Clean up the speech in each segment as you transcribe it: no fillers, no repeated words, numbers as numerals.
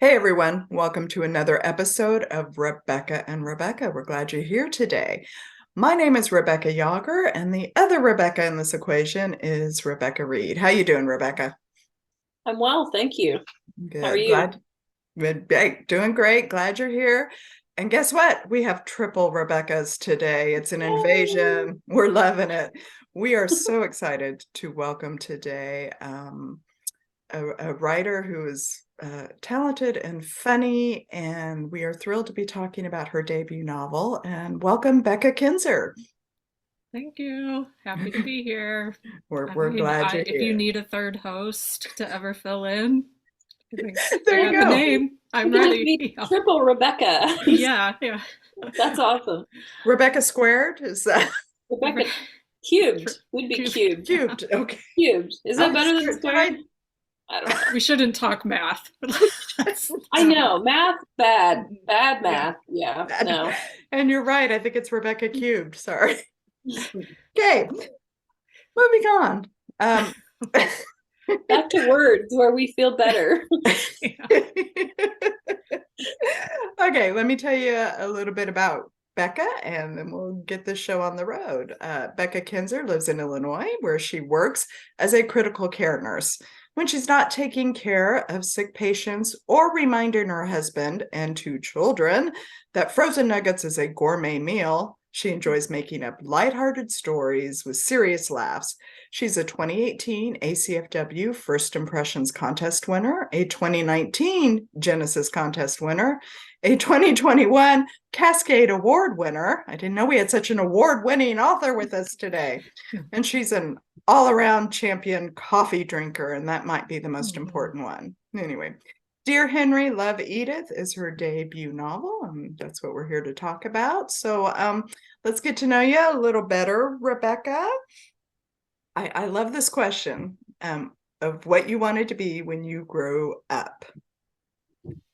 Hey everyone, welcome to another episode of Rebecca and Rebecca. We're glad you're here today. My name is Rebecca Yager, and the other Rebecca in this equation is Rebecca Reed. How you doing, Rebecca? I'm well, thank you. How are Good, you? good, hey, doing great. Glad you're here. And guess what? We have triple Rebeccas today. It's an Yay! invasion. We're loving it. We are so excited to welcome today a writer who is talented and funny, and we are thrilled to be talking about her debut novel. And welcome, Becca Kinzer. Thank you. Happy to be here. We're glad you're If you here. need a third host to ever fill in, I think I There you got the go. name. We I'm could just ready. be Yeah. triple Rebecca. Yeah. That's awesome. Rebecca squared is that Rebecca cubed. Tri- We'd be Cube. cubed. Yeah. cubed? Okay. Cubed. Is I that was better than did squared? I don't know. We shouldn't talk math. I know. Math, bad. Bad Yeah. math. Yeah, no. and you're right. I think it's Rebecca cubed. Sorry. Okay, moving on. Back to words where we feel better. Yeah. Okay, let me tell you a little bit about Becca, and then we'll get this show on the road. Becca Kinzer lives in Illinois, where she works as a critical care nurse. When she's not taking care of sick patients or reminding her husband and two children that frozen nuggets is a gourmet meal, she enjoys making up lighthearted stories with serious laughs. She's a 2018 ACFW First Impressions Contest winner, a 2019 Genesis Contest winner, a 2021 Cascade Award winner. I didn't know we had such an award-winning author with us today. And she's an all-around champion coffee drinker, and that might be the most important one. Anyway, Dear Henry, Love Edith is her debut novel, and that's what we're here to talk about. So let's get to know you a little better, Rebecca. I love this question of what you wanted to be when you grew up.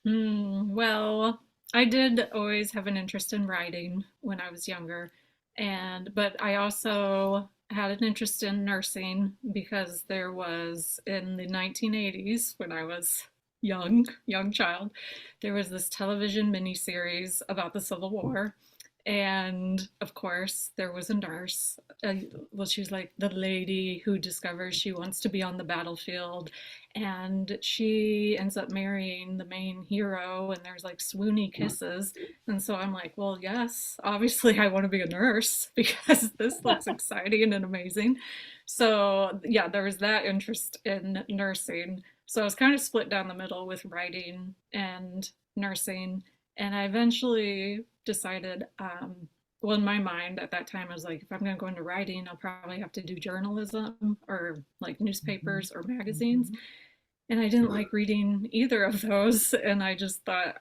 Well, I did always have an interest in writing when I was younger, but I also had an interest in nursing because there was in the 1980s when I was young child, there was this television miniseries about the Civil War. And of course, there was a nurse. Well, she was like the lady who discovers she wants to be on the battlefield, and she ends up marrying the main hero, and there's like swoony kisses. And so I'm like, well, yes, obviously I want to be a nurse because this looks exciting and amazing. So yeah, there was that interest in nursing. So I was kind of split down the middle with writing and nursing. And I eventually decided, well, in my mind at that time, I was like, if I'm going to go into writing, I'll probably have to do journalism or like newspapers or magazines. And I didn't like reading either of those. And I just thought,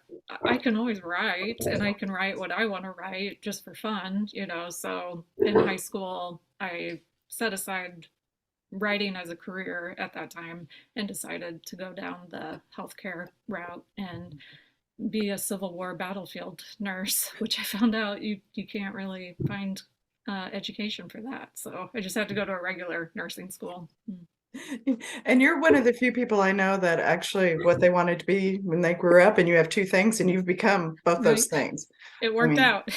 I can always write and I can write what I want to write just for fun. So in high school, I set aside writing as a career at that time and decided to go down the healthcare route and be a Civil War battlefield nurse, which I found out you can't really find education for that. So I just had to go to a regular nursing school. And you're one of the few people I know that actually what they wanted to be when they grew up, and you have two things, and you've become both those Right. things. It I worked mean, out.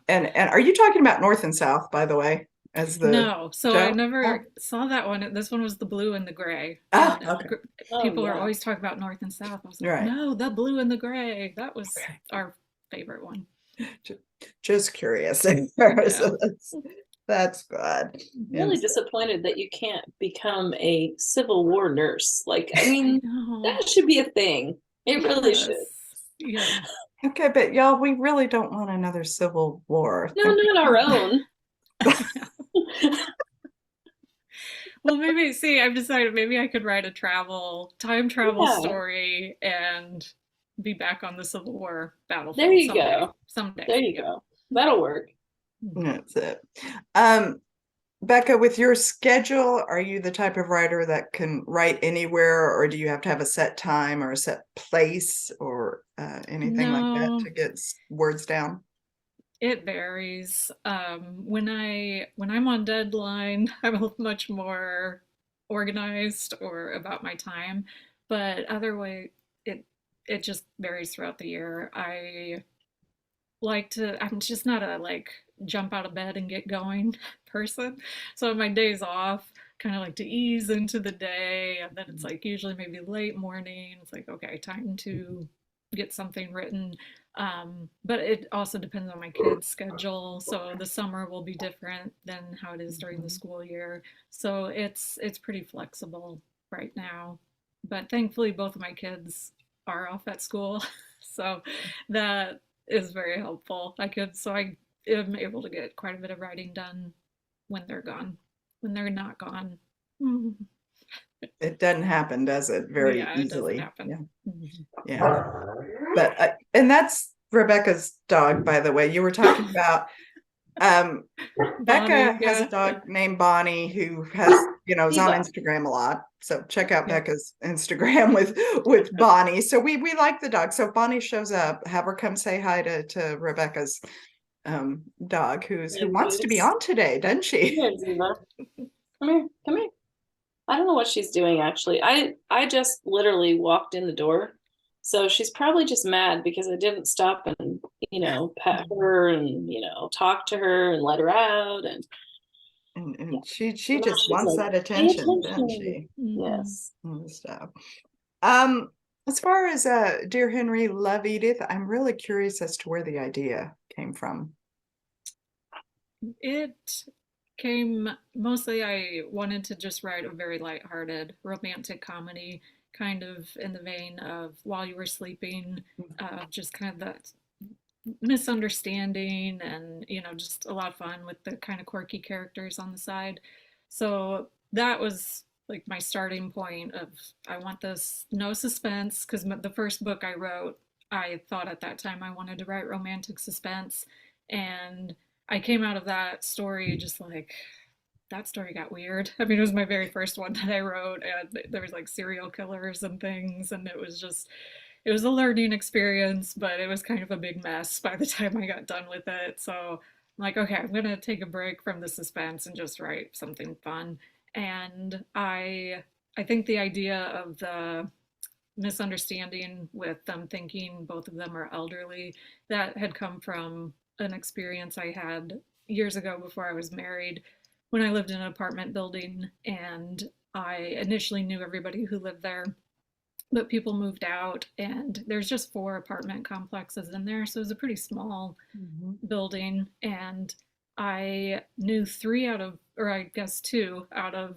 and are you talking about North and South, by the way, as the No, so I show? Oh, never saw that one. This one was the blue and the gray. ah, And okay. Oh, people were yeah. always talking about North and South. I was You're like, right. no, the blue and the gray. That was our favorite one. Just curious. Yeah. So that's good. And Really disappointed that you can't become a Civil War nurse. Like, I I mean, know. that should be a thing. It really should. Yes. Yeah. okay, but y'all, we really don't want another civil war. No, not our own. Well, maybe, see, I've decided maybe I could write a time travel Yeah, story and be back on the Civil War there battlefield you someday. go. Someday. There you Yeah. go. That'll work. That's it. Um, Becca, with your schedule, are you the type of writer that can write anywhere, or do you have to have a set time or a set place or anything like that No, to get words down? it varies. When I'm on deadline, I'm much more organized or about my time. But other way, it it just varies throughout the year. I'm just not a like jump out of bed and get going person. So on my days off, kind of like to ease into the day, and then it's like usually maybe late morning. It's like, okay, time to get something written. But it also depends on my kids' schedule. So the summer will be different than how it is during the school year. So it's pretty flexible right now. But thankfully both of my kids are off at school. So that is very helpful. I am able to get quite a bit of writing done when they're gone. When they're not gone, mm, It doesn't happen, does it? Very yeah, it doesn't easily. happen. Yeah. Mhm. Yeah. But and that's Rebecca's dog, by the way. You were talking about Becca Bonnie, has a yeah, dog named Bonnie who has, is on Eva. Instagram a lot. So check out yeah. Becca's Instagram with Bonnie. So we like the dog. So if Bonnie shows up, have her come say hi to Rebecca's dog who And wants to be Edith's. on today, doesn't Come she? here, Ziva. Come here. Come here. I don't know what she's doing actually. I just literally walked in the door. So she's probably just mad because I didn't stop and, pet her and, talk to her and let her out. And yeah. And she So now just she's wants like, that pay attention, doesn't attention. she? Mhm. Yes. And stuff. As far as Dear Henry, Love Edith, I'm really curious as to where the idea came from. It came mostly, I wanted to just write a very lighthearted romantic comedy, kind of in the vein of While You Were Sleeping, just kind of that misunderstanding and just a lot of fun with the kind of quirky characters on the side. So that was like my starting point of I want this no suspense because the first book I wrote, I thought at that time I wanted to write romantic suspense, and I came out of that story just like that story got weird. I mean, it was my very first one that I wrote, and there was like serial killers and things, and it was a learning experience, but it was kind of a big mess by the time I got done with it. So I'm like, okay, I'm gonna take a break from the suspense and just write something fun. And I think the idea of the misunderstanding with them thinking both of them are elderly, that had come from an experience I had years ago before I was married when I lived in an apartment building, and I initially knew everybody who lived there, but people moved out and there's just 4 apartment complexes in there, so it was a pretty small Mm-hmm. building. And I knew 3 out of, or I guess 2 out of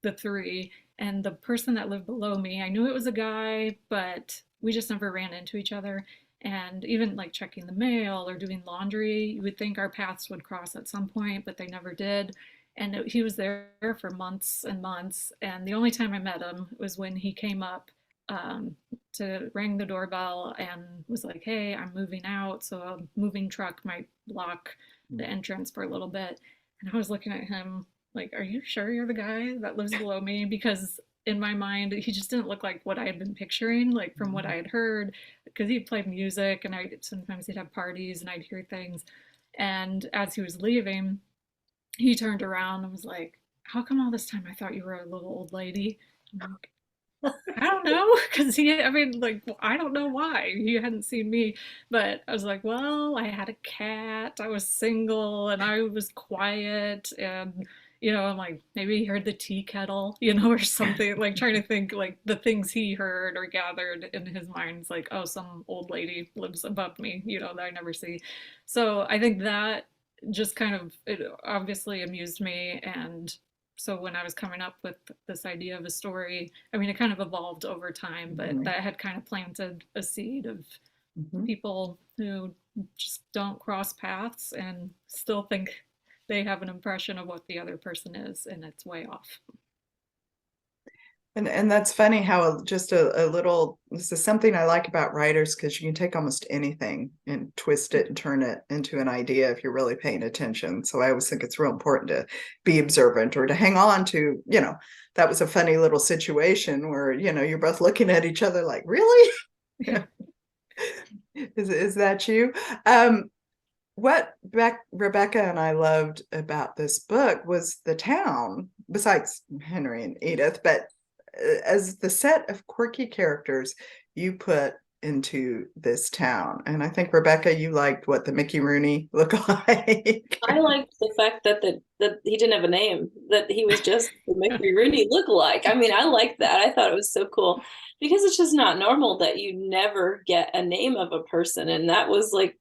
the 3, and the person that lived below me, I knew it was a guy, but we just never ran into each other. And even like checking the mail or doing laundry, you would think our paths would cross at some point, but they never did. And he was there for months and months, and the only time I met him was when he came up um, to ring the doorbell and was like, "Hey, I'm moving out, so a moving truck might block the entrance for a little bit." And I was looking at him like, "Are you sure you're the guy that lives below me?" Because in my mind, he just didn't look like what I had been picturing, like from what I had heard, because he played music and I sometimes he'd have parties and I'd hear things. And as he was leaving, he turned around and was like, "How come all this time I thought you were a little old lady?" I'm like, I don't know, because I mean, like, I don't know why he hadn't seen me, but I was like, well, I had a cat, I was single, and I was quiet, and I'm like, maybe he heard the tea kettle, or something, like trying to think like the things he heard or gathered in his mind. It's like, oh, some old lady lives above me, that I never see. So I think that just kind of it obviously amused me, and so when I was coming up with this idea of a story, I mean, it kind of evolved over time, but that had kind of planted a seed of Mm-hmm. people who just don't cross paths and still think they have an impression of what the other person is, and it's way off. And that's funny how just a little, this is something I like about writers, because you can take almost anything and twist it and turn it into an idea if you're really paying attention. So I always think it's real important to be observant or to hang on to, that was a funny little situation where, you're both looking at each other like, really? Yeah. Is that you? What Rebecca and I loved about this book was the town, besides Henry and Edith, but as the set of quirky characters you put into this town. And I think, Rebecca, you liked what the Mickey Rooney look like. I liked the fact that that he didn't have a name, that he was just the Mickey Rooney look-alike. I mean, I liked that. I thought it was so cool because it's just not normal that you never get a name of a person. And that was like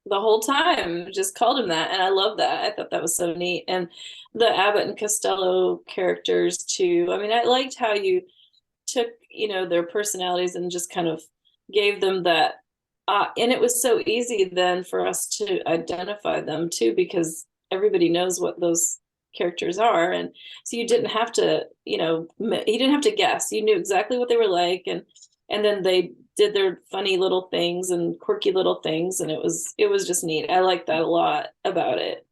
the whole time, just called him that. And I love that. I thought that was so neat. And the Abbott and Costello characters too. I mean, I liked how you took, their personalities and just kind of gave them that. And it was so easy then for us to identify them too, because everybody knows what those characters are. And so you didn't have to, you didn't have to guess. You knew exactly what they were like. And then they did their funny little things and quirky little things. And it was just neat. I like that a lot about it.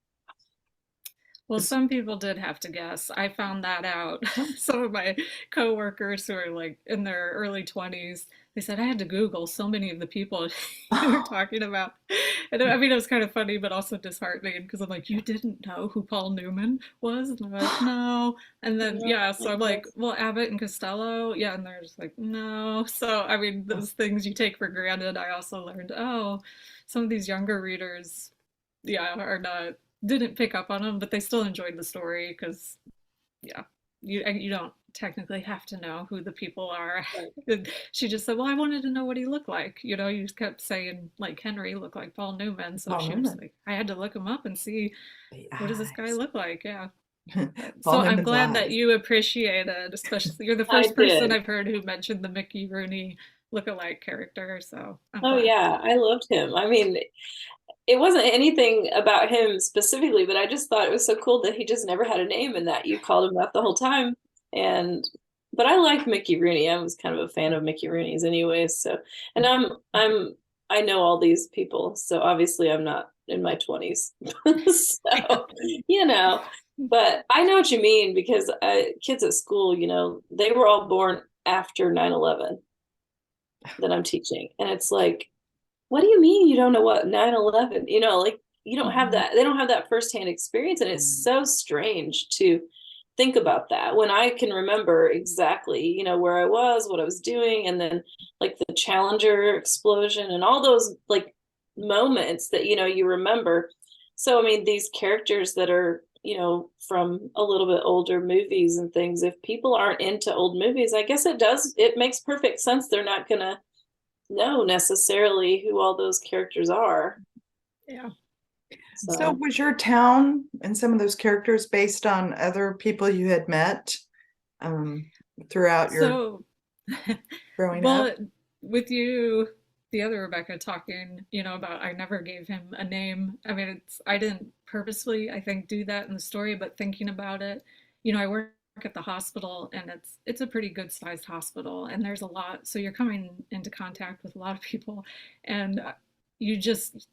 Well, some people did have to guess. I found that out. Some of my coworkers who are like in their early 20s, they said I had to Google so many of the people you were talking about. And I mean, it was kind of funny, but also disheartening because I'm like, you didn't know who Paul Newman was? And they're like, no. And then, yeah, so I'm like, well, Abbott and Costello. Yeah. And they're just like, no. So, I mean, those things you take for granted. I also learned, oh, some of these younger readers, yeah, are not didn't pick up on them, but they still enjoyed the story because, yeah, you don't technically have to know who the people are. And she just said, "Well, I wanted to know what he looked like." You just kept saying like Henry looked like Paul Newman, so Paul she was Newman. like, "I had to look him up and see The what does this guy eyes. look like." Yeah. So Paul I'm Newman's glad that eyes. you appreciated, especially you're the I first person did. I've heard who mentioned the Mickey Rooney look-alike character, so I'm Oh glad. yeah, I loved him. I mean, it wasn't anything about him specifically, but I just thought it was so cool that he just never had a name and that you called him that the whole time. And but I like Mickey Rooney. I was kind of a fan of Mickey Rooney's anyways. So and I know all these people. So obviously I'm not in my 20s. So, but I know what you mean because kids at school, they were all born after 9/11 that I'm teaching. And it's like, what do you mean you don't know what 9/11? Like you don't have Mhm. that, they don't have that firsthand experience. And it's so strange to think about that when I can remember exactly, where I was, what I was doing, and then like the Challenger explosion and all those like moments that, you remember. So, I mean, these characters that are, from a little bit older movies and things, if people aren't into old movies, I guess it makes perfect sense. They're not going to know necessarily who all those characters are. Yeah. So So, was your town and some of those characters based on other people you had met um, throughout your So growing up? well, with you, the other Rebecca talking, about I never gave him a name. I mean, I didn't purposely, I think, do that in the story, but thinking about it, I work at the hospital and it's a pretty good sized hospital and there's a lot, so you're coming into contact with a lot of people and you just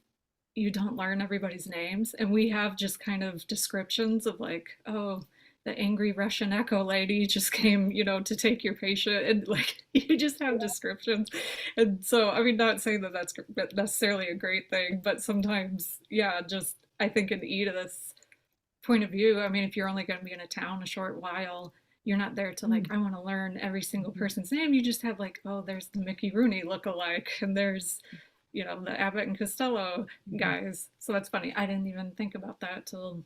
you don't learn everybody's names. And we have just kind of descriptions of like, oh, the angry Russian echo lady just came, to take your patient. And like, you just have descriptions. And so, I mean, not saying that that's necessarily a great thing, but sometimes, yeah, just I think in Edith's point of view, I mean, if you're only going to be in a town a short while, you're not there to like, I want to learn every single person's name. You just have like, oh, there's the Mickey Rooney look-alike, and there's, the Abbott and Costello guys. So that's funny. I didn't even think about that till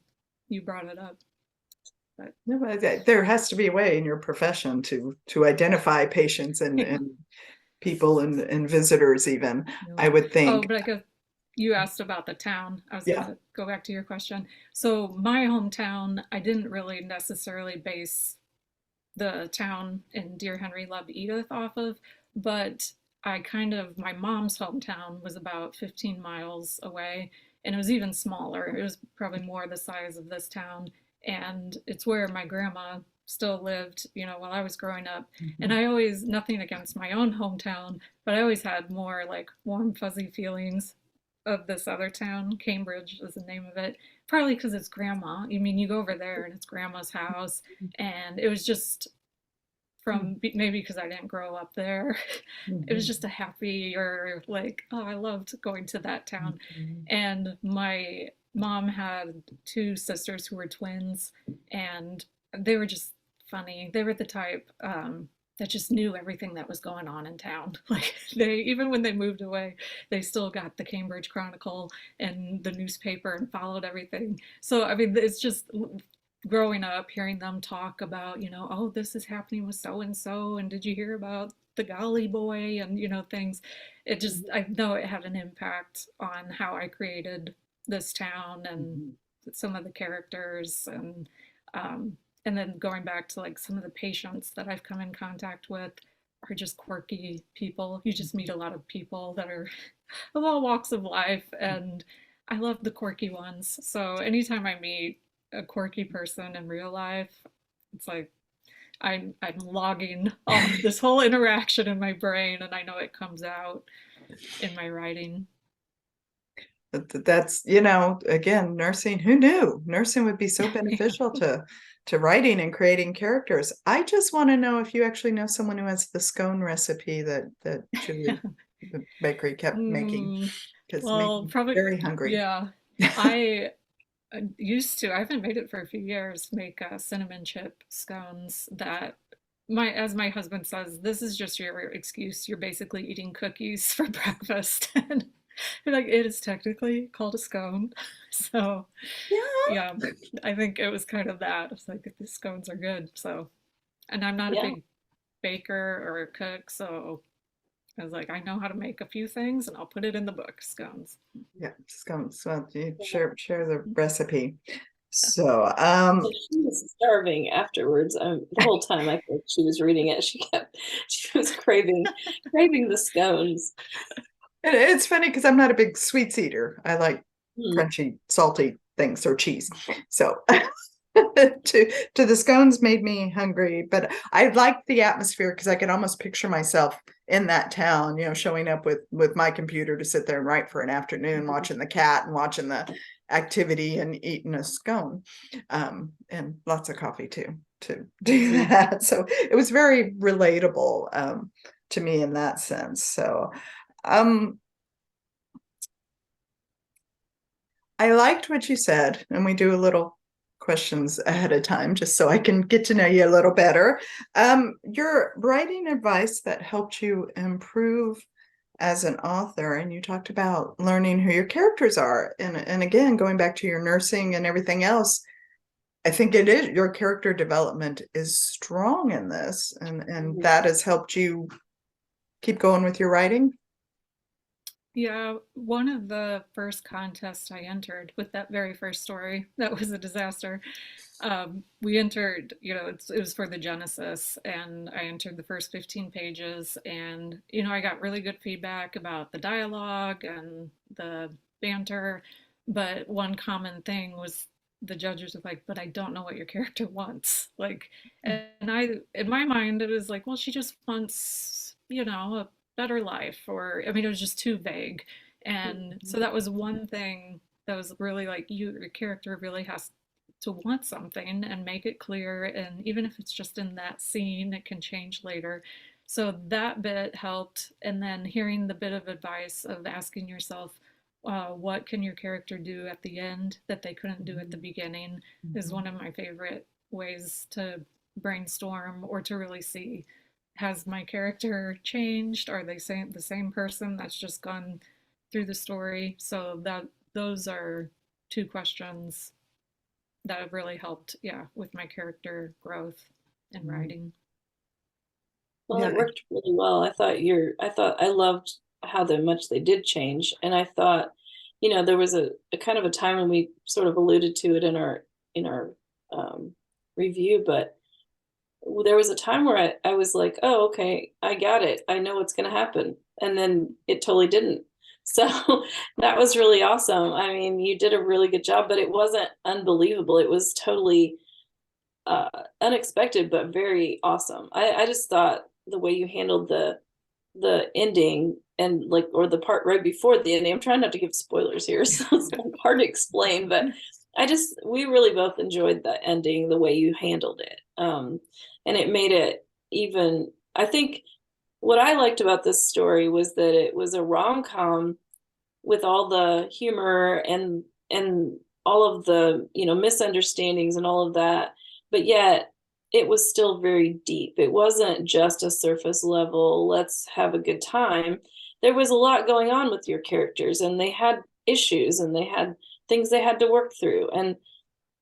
you brought it up. But No, but there has to be a way in your profession to identify patients and, yeah. and people and visitors even, No. I would Oh, think. but I guess you asked about the town. I was Yeah. gonna go back to your question. So my hometown, I didn't really necessarily base the town in Dear Henry Loved Edith off of, but my mom's hometown was about 15 miles away, and it was even smaller. It was probably more the size of this town, and it's where my grandma still lived, while I was growing up. And I always, nothing against my own hometown, but I always had more like warm, fuzzy feelings of this other town. Cambridge is the name of it, partly because it's grandma. I mean, you go over there and it's grandma's house, and it was just from maybe because I didn't grow up there. It was just a happier, like, oh, I loved going to that town. And my mom had two sisters who were twins, and they were just funny. They were the type, that just knew everything that was going on in town. Like they, even when they moved away, they still got the Cambridge Chronicle and the newspaper and followed everything. So I mean, it's just growing up, hearing them talk about, oh, this is happening with so and so, and did you hear about the Golly Boy, and things. It just, Mhm. I know it had an impact on how I created this town and Mhm. some of the characters, um, and then going back to like some of the patients that I've come in contact with are just quirky people. You just meet a lot of people that are of all walks of life, and I love the quirky ones. So anytime I meet a quirky person in real life, it's like I'm logging all this whole interaction in my brain, and I know it comes out in my writing. That's, again, nursing, who knew nursing would be so beneficial to writing and creating characters. I just want to know if you actually know someone who has the scone recipe that Julie, the bakery, kept making, Mm, because it makes well, me probably, very hungry. yeah. I used to, I haven't made it for a few years, make cinnamon chip scones that as my husband says, this is just your excuse. You're basically eating cookies for breakfast. And like, it is technically called a scone. So Yeah. yeah, I think it was kind of that. It's like, the scones are good. So, and I'm not a Yeah. big baker or a cook. So I was like, I know how to make a few things and I'll put it in the book, scones. Yeah, scones. Well, you Yeah. share the recipe. So, So she was starving afterwards. The whole time I think she was reading it, she was craving the scones. it's funny because I'm not a big sweets eater. I like Hmm. crunchy, salty things or cheese. So to the scones made me hungry, but I liked the atmosphere because I could almost picture myself in that town, showing up with my computer to sit there and write for an afternoon, watching the cat and watching the activity and eating a scone, and lots of coffee too to do that. So it was very relatable, to me in that sense. So um, I liked what you said, and we do a little questions ahead of time just so I can get to know you a little better. Your writing advice that helped you improve as an author, and you talked about learning who your characters are, and again, going back to your nursing and everything else, I think it is your character development is strong in this, and Mhm. that has helped you keep going with your writing. Yeah, one of the first contests I entered with that very first story, that was a disaster. We entered, it was for the Genesis, and I entered the first 15 pages, and, I got really good feedback about the dialogue and the banter, but one common thing was the judges were like, but I don't know what your character wants. Like, and in my mind, it was like, well, she just wants, a better life, or, I mean, it was just too vague. And so that was one thing that was really like, your character really has to want something and make it clear. And even if it's just in that scene, it can change later. So that bit helped. And then hearing the bit of advice of asking yourself, what can your character do at the end that they couldn't do at the beginning, is one of my favorite ways to brainstorm or to really see, has my character changed? Are they the same person that's just gone through the story? So those are two questions that have really helped, yeah, with my character growth and Mhm. writing. Well, Yeah. it worked really well. I thought I loved how much they did change. And I thought, there was a kind of a time when we sort of alluded to it in our um, review, but there was a time where I was like, oh, okay, I got it. I know what's going to happen. And then it totally didn't. So that was really awesome. I mean, you did a really good job, but it wasn't unbelievable. It was totally uh, unexpected, but very awesome. I just thought the way you handled the ending and like, or the part right before the ending. I'm trying not to give spoilers here, so it's like hard to explain, but we really both enjoyed the ending, the way you handled it. And it made it even, I think what I liked about this story was that it was a rom-com with all the humor and all of the, misunderstandings and all of that, but yet it was still very deep. It wasn't just a surface level, let's have a good time. There was a lot going on with your characters, and they had issues, and they had things they had to work through. And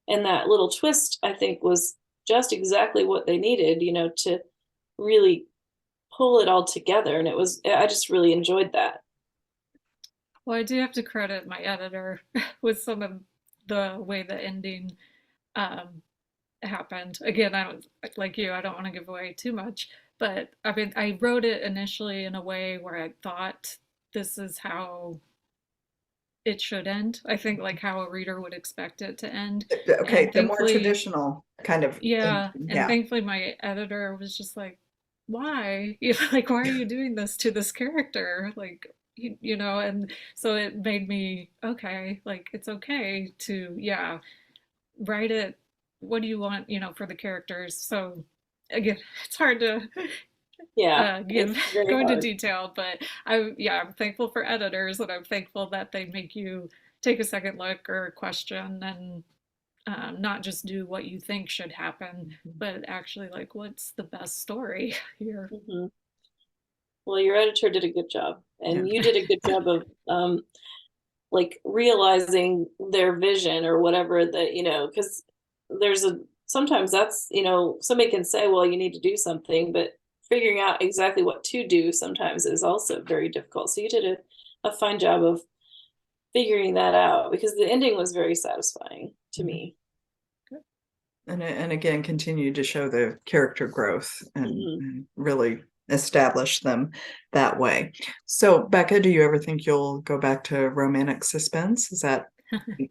that little twist, I think, was just exactly what they needed, to really pull it all together. And I just really enjoyed that. Well, I do have to credit my editor with some of the way the ending um, happened. Again, I don't like you, I don't want to give away too much, but I mean, I wrote it initially in a way where I thought this is how it should end. I think like how a reader would expect it to end. Okay, And the more thankfully, traditional kind of yeah, and yeah. thankfully my editor was just like, why? You know, like, why are you doing this to this character? Like, and so it made me, okay, like, it's okay to, yeah, write it. What do you want, for the characters? So again, it's hard to Yeah, give it's very go into hard. detail, but I'm thankful for editors, and I'm thankful that they make you take a second look or question and not just do what you think should happen, but actually like what's the best story here. Hmm. Well, your editor did a good job, Yeah. and you did a good job of like realizing their vision or whatever, that because there's a sometimes that's somebody can say, well, you need to do something, but figuring out exactly what to do sometimes is also very difficult. So you did a fine job of figuring that out, because the ending was very satisfying to me. And again, continue to show the character growth and, Hmm. and really establish them that way. So, Becca, do you ever think you'll go back to romantic suspense? Is that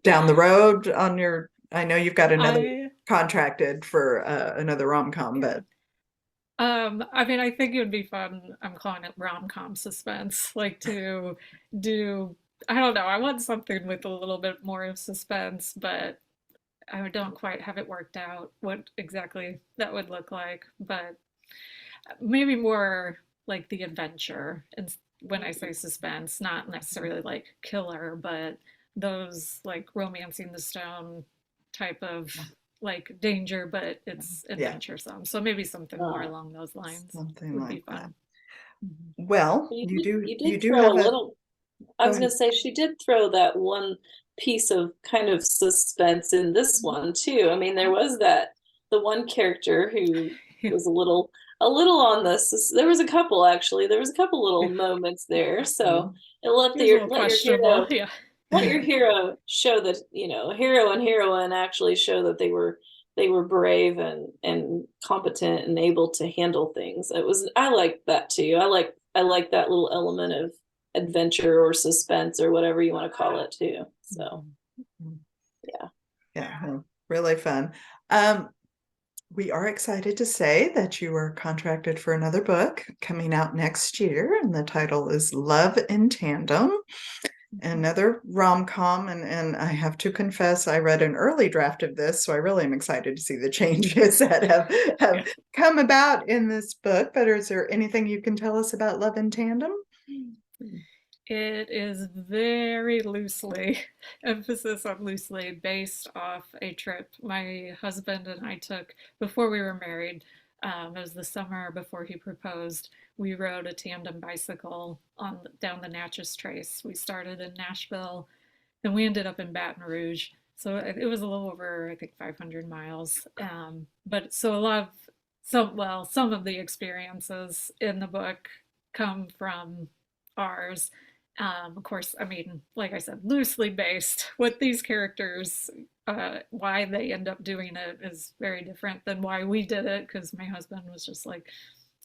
down the road on your? I know you've got another I contracted for another rom-com, Yeah. but I mean, I think it would be fun. I'm calling it rom-com suspense, like to do. I don't know. I want something with a little bit more of suspense, but I don't quite have it worked out what exactly that would look like. But maybe more like the adventure. And when I say suspense, not necessarily like killer, but those like romancing the stone type of like danger, but it's yeah, adventuresome. So maybe something more uh, along those lines something would be like that. fun. Mhm. Well, you you did do you you did do throw have a a little. I go was going ahead. to say, she did throw that one piece of kind of suspense in this one too. I mean, there was the one character who was a little on this. There was a couple, actually. There was a couple little moments there. So it He was a little let your questionable. hero Yeah. let your hero show that, hero and heroine actually show that they were brave and competent and able to handle things. I like that too. I like that little element of adventure or suspense or whatever you want to call it too. So yeah. Yeah, well, really fun. Um, we are excited to say that you are contracted for another book coming out next year, and the title is Love in Tandem, another rom-com. And I have to confess, I read an early draft of this, so I really am excited to see the changes that have come about in this book. But is there anything you can tell us about Love in Tandem? It is very loosely, emphasis on loosely, based off a trip my husband and I took before we were married. It was the summer before he proposed. We rode a tandem bicycle on down the Natchez Trace. We started in Nashville, and we ended up in Baton Rouge. So it was a little over, I think, 500 miles. But so a lot of some of the experiences in the book come from ours. Of course, I mean, like I said, loosely based. What these characters, why they end up doing it is very different than why we did it, because my husband was just like,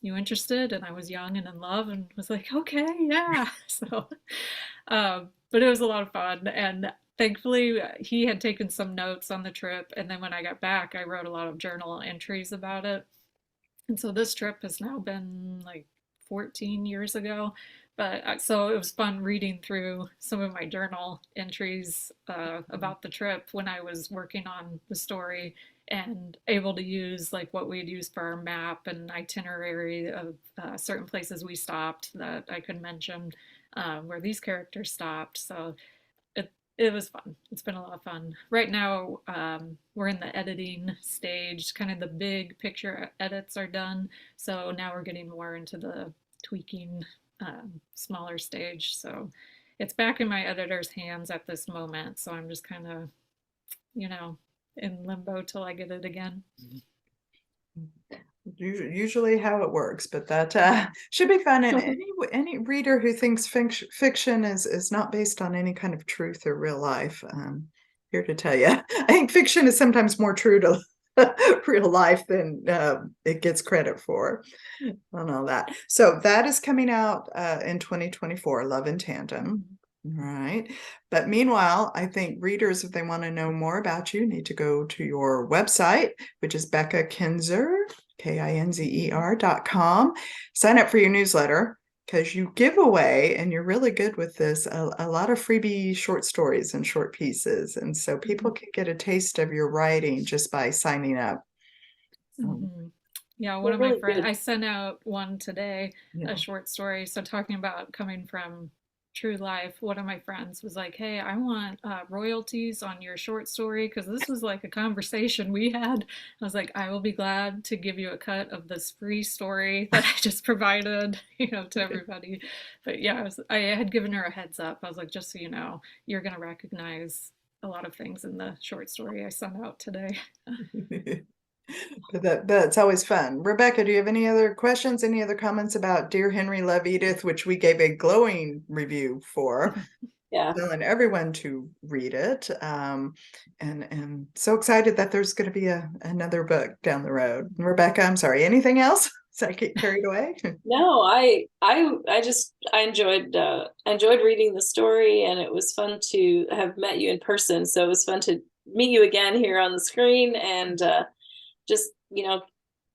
you interested? And I was young and in love and was like, okay, yeah. So, but it was a lot of fun. And thankfully, he had taken some notes on the trip. And then when I got back, I wrote a lot of journal entries about it. And so this trip has now been like 14 years ago. But so it was fun reading through some of my journal entries about the trip when I was working on the story, and able to use like what we'd used for our map and itinerary of certain places we stopped that I could mention where these characters stopped. So it it was fun. It's been a lot of fun. Right now, we're in the editing stage. Kind of the big picture edits are done. So now we're getting more into the tweaking, smaller stage. So it's back in my editor's hands at this moment. So I'm just kind of, you know, in limbo till I get it again. Usually how it works, but that should be fun. And any reader who thinks fiction is not based on any kind of truth or real life, here to tell you, I think fiction is sometimes more true to real life than it gets credit for on all that. So that is coming out in 2024, Love in Tandem. Right. But meanwhile, I think readers, if they want to know more about you, need to go to your website, which is Becca Kinzer, KINZER.com. Sign up for your newsletter because you give away, and you're really good with this, a lot of freebie short stories and short pieces. And so people can get a taste of your writing just by signing up. Yeah, one of my friends, I sent out one today, a short story. So talking about coming from true life, one of my friends was like, hey, I want royalties on your short story, because this was like a conversation we had. I was like, I will be glad to give you a cut of this free story that I just provided, to everybody. But yeah, I had given her a heads up. I was like, just so you know, you're going to recognize a lot of things in the short story I sent out today. But that's always fun. Rebecca, do you have any other questions, any other comments about Dear Henry, Love Edith, which we gave a glowing review for? Yeah. Telling everyone to read it. And so excited that there's going to be another book down the road. Rebecca, I'm sorry, anything else? So I get carried away? No, I enjoyed reading the story, and it was fun to have met you in person. So it was fun to meet you again here on the screen, and just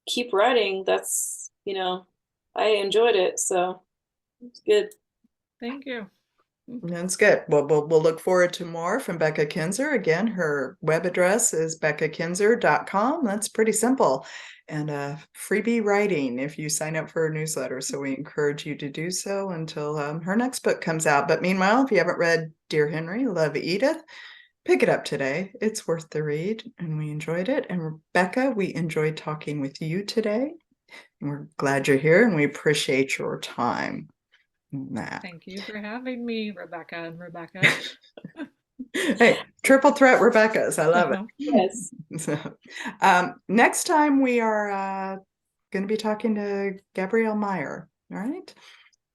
keep writing. That's I enjoyed it, so it's good. Thank you. That's good. Well, we'll look forward to more from Becca Kinzer. Again, her web address is beccakinzer.com. That's pretty simple. And freebie writing if you sign up for her newsletter. So we encourage you to do so until her next book comes out. But meanwhile, if you haven't read Dear Henry, Love Edith, pick it up today. It's worth the read, and we enjoyed it. And Rebecca, we enjoyed talking with you today. And we're glad you're here, and we appreciate your time. Thank you for having me, Rebecca and Rebecca. Hey, triple threat Rebecca's. I love it. Yes. So, next time we are going to be talking to Gabrielle Meyer, all right,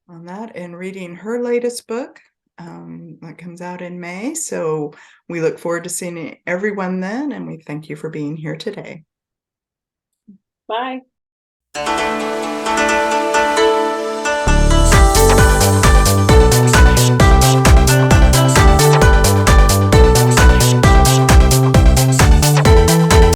on that, and reading her latest book that comes out in May. So we look forward to seeing everyone then, and we thank you for being here today. Bye.